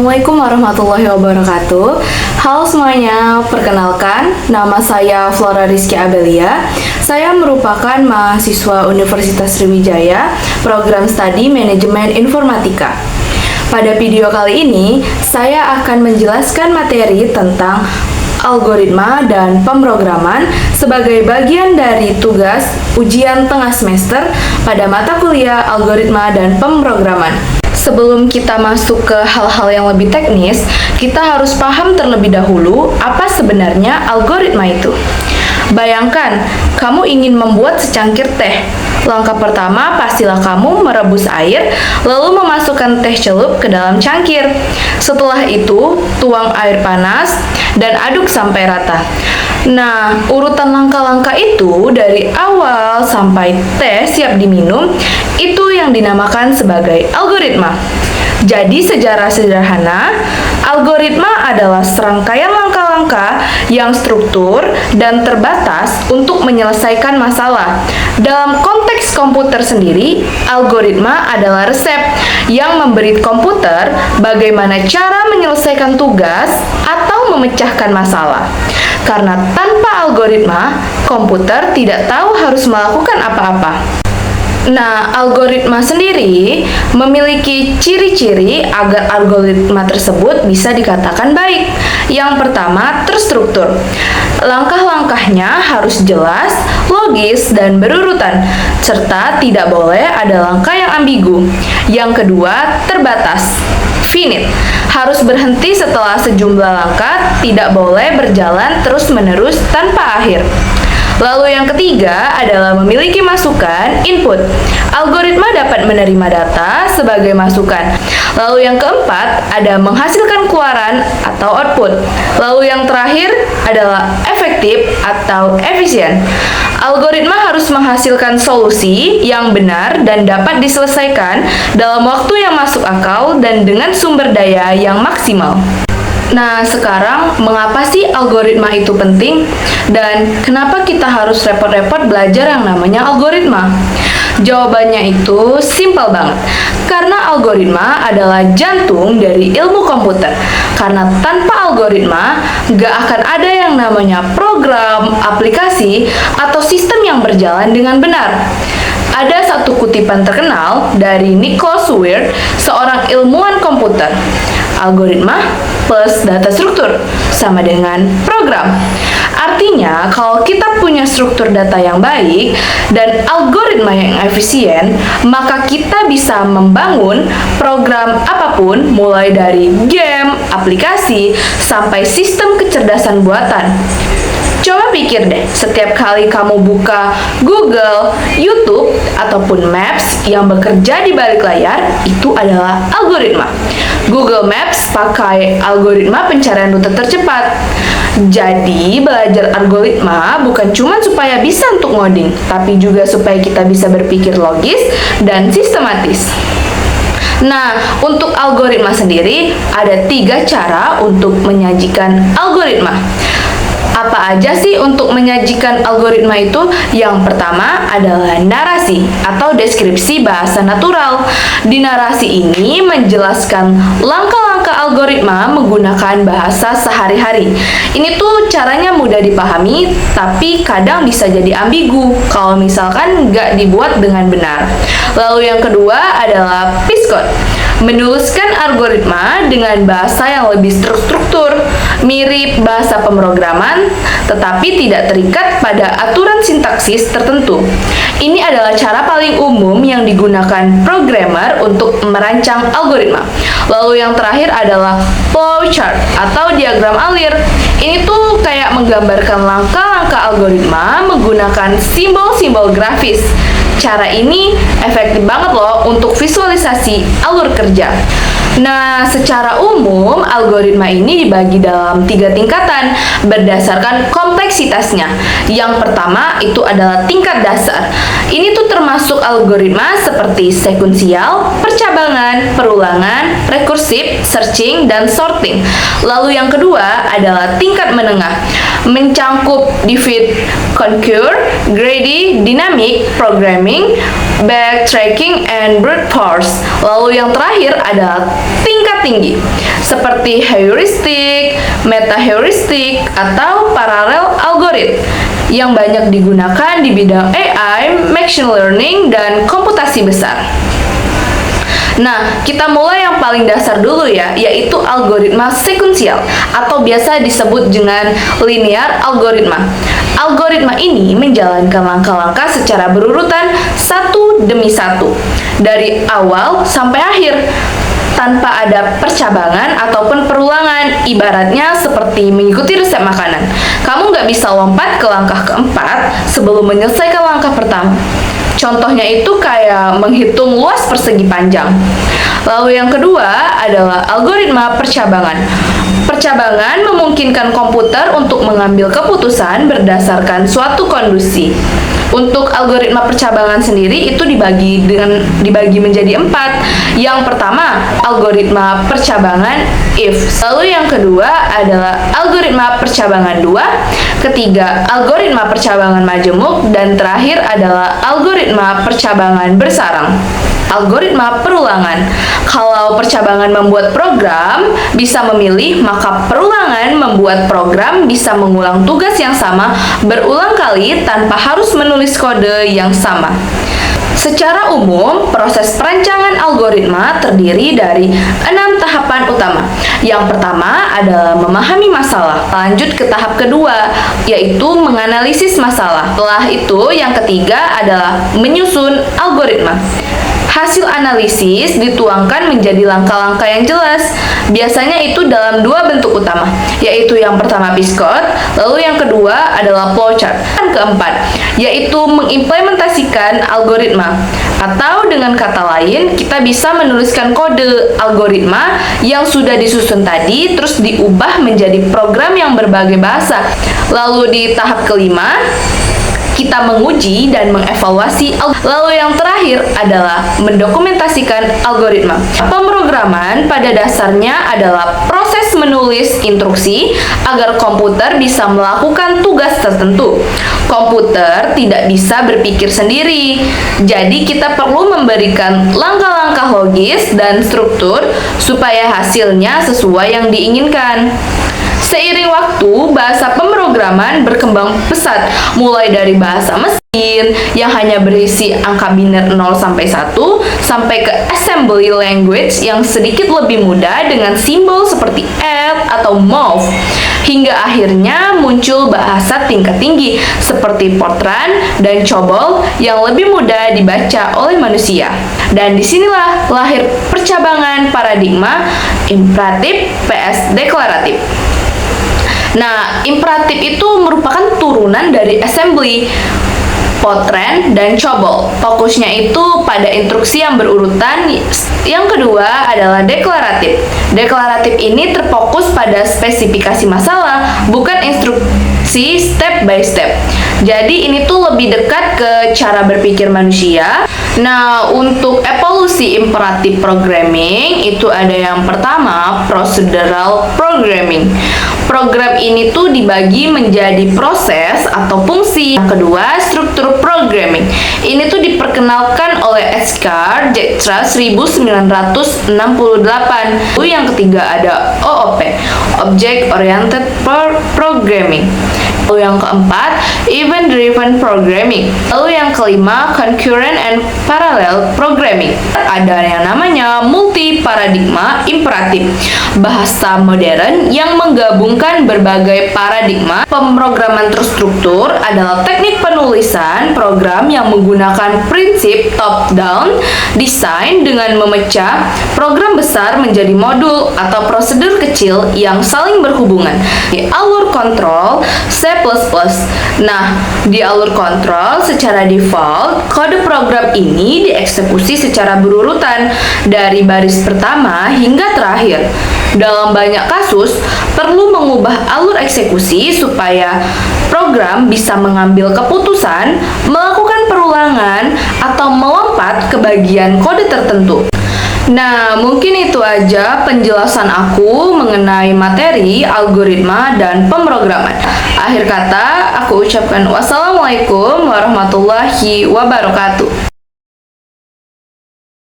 Assalamualaikum warahmatullahi wabarakatuh. Halo semuanya, perkenalkan, nama saya Flora Rizky Abelia. Saya merupakan mahasiswa Universitas Sriwijaya, program studi Manajemen Informatika. Pada video kali ini, saya akan menjelaskan materi tentang algoritma dan pemrograman sebagai bagian dari tugas ujian tengah semester pada mata kuliah algoritma dan pemrograman. Sebelum kita masuk ke hal-hal yang lebih teknis, kita harus paham terlebih dahulu apa sebenarnya algoritma itu. Bayangkan, kamu ingin membuat secangkir teh. Langkah pertama, pastilah kamu merebus air, lalu memasukkan teh celup ke dalam cangkir. Setelah itu, tuang air panas dan aduk sampai rata. Nah, urutan langkah-langkah itu dari awal sampai teh siap diminum, itu yang dinamakan sebagai algoritma. Jadi secara sederhana, algoritma adalah serangkaian langkah-langkah yang struktur dan terbatas untuk menyelesaikan masalah. Dalam konteks komputer sendiri, algoritma adalah resep yang memberi komputer bagaimana cara menyelesaikan tugas atau memecahkan masalah. Karena tanpa algoritma, komputer tidak tahu harus melakukan apa-apa. Nah, algoritma sendiri memiliki ciri-ciri agar algoritma tersebut bisa dikatakan baik. Yang pertama, terstruktur. Langkah-langkahnya harus jelas, logis, dan berurutan, serta tidak boleh ada langkah yang ambigu. Yang kedua, terbatas. Finite. Harus berhenti setelah sejumlah langkah, tidak boleh berjalan terus-menerus tanpa akhir. Lalu yang ketiga adalah memiliki masukan, input. Algoritma dapat menerima data sebagai masukan. Lalu yang keempat ada menghasilkan keluaran atau output. Lalu yang terakhir adalah efektif atau efisien. Algoritma harus menghasilkan solusi yang benar dan dapat diselesaikan dalam waktu yang masuk akal dan dengan sumber daya yang maksimal. Nah, sekarang mengapa sih algoritma itu penting? Dan kenapa kita harus repot-repot belajar yang namanya algoritma? Jawabannya itu simpel banget. Karena algoritma adalah jantung dari ilmu komputer. Karena tanpa algoritma, nggak akan ada yang namanya program, aplikasi, atau sistem yang berjalan dengan benar. Ada satu kutipan terkenal dari Nicholas Wirth, seorang ilmuwan komputer. Algoritma plus data struktur sama dengan program. Artinya, kalau kita punya struktur data yang baik dan algoritma yang efisien, maka kita bisa membangun program apapun, mulai dari game, aplikasi, sampai sistem kecerdasan buatan. Coba pikir deh, setiap kali kamu buka Google, YouTube, ataupun Maps yang bekerja di balik layar, itu adalah algoritma. Google Maps pakai algoritma pencarian rute tercepat. Jadi, belajar algoritma bukan cuma supaya bisa untuk ngoding, tapi juga supaya kita bisa berpikir logis dan sistematis. Nah, untuk algoritma sendiri, ada 3 cara untuk menyajikan algoritma. Apa aja sih untuk menyajikan algoritma itu? Yang pertama adalah narasi atau deskripsi bahasa natural. Di narasi ini menjelaskan langkah-langkah algoritma menggunakan bahasa sehari-hari. Ini tuh caranya mudah dipahami, tapi kadang bisa jadi ambigu kalau misalkan nggak dibuat dengan benar. Lalu yang kedua adalah piscode. Menuliskan algoritma dengan bahasa yang lebih terstruktur, mirip bahasa pemrograman, tetapi tidak terikat pada aturan sintaksis tertentu. Ini adalah cara paling umum yang digunakan programmer untuk merancang algoritma. Lalu yang terakhir adalah flowchart atau diagram alir. Ini tuh kayak menggambarkan langkah-langkah algoritma menggunakan simbol-simbol grafis. Cara ini efektif banget loh untuk visualisasi alur kerja. Nah, secara umum algoritma ini dibagi dalam 3 tingkatan berdasarkan kompleksitasnya. Yang pertama itu adalah tingkat dasar. Ini tuh termasuk algoritma seperti sekuensial, percabangan, perulangan, rekursif, searching, dan sorting. Lalu yang kedua adalah tingkat menengah, mencangkup divide, concur, greedy, dynamic, programming, backtracking, and brute force. Lalu yang terakhir adalah tingkat tinggi, seperti heuristik, meta-heuristik, atau paralel algorithm yang banyak digunakan di bidang AI, machine learning, dan komputasi besar. Nah, kita mulai yang paling dasar dulu ya, yaitu algoritma sekuensial atau biasa disebut dengan linear algoritma. Algoritma ini menjalankan langkah-langkah secara berurutan satu demi satu, dari awal sampai akhir, tanpa ada percabangan ataupun perulangan, ibaratnya seperti mengikuti resep makanan. Kamu nggak bisa lompat ke langkah keempat sebelum menyelesaikan langkah pertama. Contohnya itu kayak menghitung luas persegi panjang. Lalu yang kedua adalah algoritma percabangan. Percabangan memungkinkan komputer untuk mengambil keputusan berdasarkan suatu kondisi. Untuk algoritma percabangan sendiri itu dibagi menjadi 4. Yang pertama, algoritma percabangan if. Lalu yang kedua adalah algoritma percabangan 2, ketiga algoritma percabangan majemuk, dan terakhir adalah algoritma percabangan bersarang. Algoritma perulangan. Kalau percabangan membuat program bisa memilih, maka perulangan membuat program bisa mengulang tugas yang sama berulang kali tanpa harus menulis kode yang sama. Secara umum, proses perancangan algoritma terdiri dari 6 tahapan utama. Yang pertama adalah memahami masalah. Lanjut ke tahap kedua, yaitu menganalisis masalah. Setelah itu, yang ketiga adalah menyusun algoritma. Hasil analisis dituangkan menjadi langkah-langkah yang jelas. Biasanya itu dalam 2 bentuk utama, yaitu yang pertama piece-code, lalu yang kedua adalah flowchart. Dan keempat, yaitu mengimplementasikan algoritma. Atau dengan kata lain, kita bisa menuliskan kode algoritma yang sudah disusun tadi, terus diubah menjadi program yang berbagai bahasa. Lalu di tahap kelima, kita menguji dan mengevaluasi. Lalu yang terakhir adalah mendokumentasikan algoritma. Pemrograman pada dasarnya adalah proses menulis instruksi agar komputer bisa melakukan tugas tertentu. Komputer tidak bisa berpikir sendiri, jadi kita perlu memberikan langkah-langkah logis dan struktur supaya hasilnya sesuai yang diinginkan. Seiring waktu, bahasa pemrograman berkembang pesat, mulai dari bahasa mesin yang hanya berisi angka biner 0 sampai 1, sampai ke assembly language yang sedikit lebih mudah dengan simbol seperti add atau move. Hingga akhirnya muncul bahasa tingkat tinggi seperti Fortran dan COBOL yang lebih mudah dibaca oleh manusia. Dan disinilah lahir percabangan paradigma imperatif vs deklaratif. Nah, imperatif itu merupakan turunan dari assembly, Fortran, dan COBOL. Fokusnya itu pada instruksi yang berurutan. Yang kedua adalah deklaratif. Deklaratif ini terfokus pada spesifikasi masalah, bukan instruksi step by step. Jadi ini tuh lebih dekat ke cara berpikir manusia. Nah, untuk evolusi imperatif programming itu ada yang pertama, procedural programming. Program ini tuh dibagi menjadi proses atau fungsi. Yang kedua, struktur programming. Ini tuh diperkenalkan oleh Edgar Jettra 1968. Lalu yang ketiga ada OOP, Object Oriented Programming. Lalu yang keempat, Event Driven Programming. Lalu yang kelima, Concurrent and Parallel Programming. Ada yang namanya multi paradigma imperatif, bahasa modern yang menggabungkan berbagai paradigma. Pemrograman terstruktur adalah teknik penulisan program yang menggunakan prinsip top-down design dengan memecah program besar menjadi modul atau prosedur kecil yang saling berhubungan. Di alur kontrol C++. Nah, di alur kontrol secara default, kode program ini dieksekusi secara berurutan dari baris pertama hingga terakhir. Dalam banyak kasus, perlu mengubah alur eksekusi supaya program bisa mengambil keputusan, melakukan perulangan, atau melompat ke bagian kode tertentu. Nah, mungkin itu aja penjelasan aku mengenai materi, algoritma, dan pemrograman. Akhir kata, aku ucapkan wassalamualaikum warahmatullahi wabarakatuh.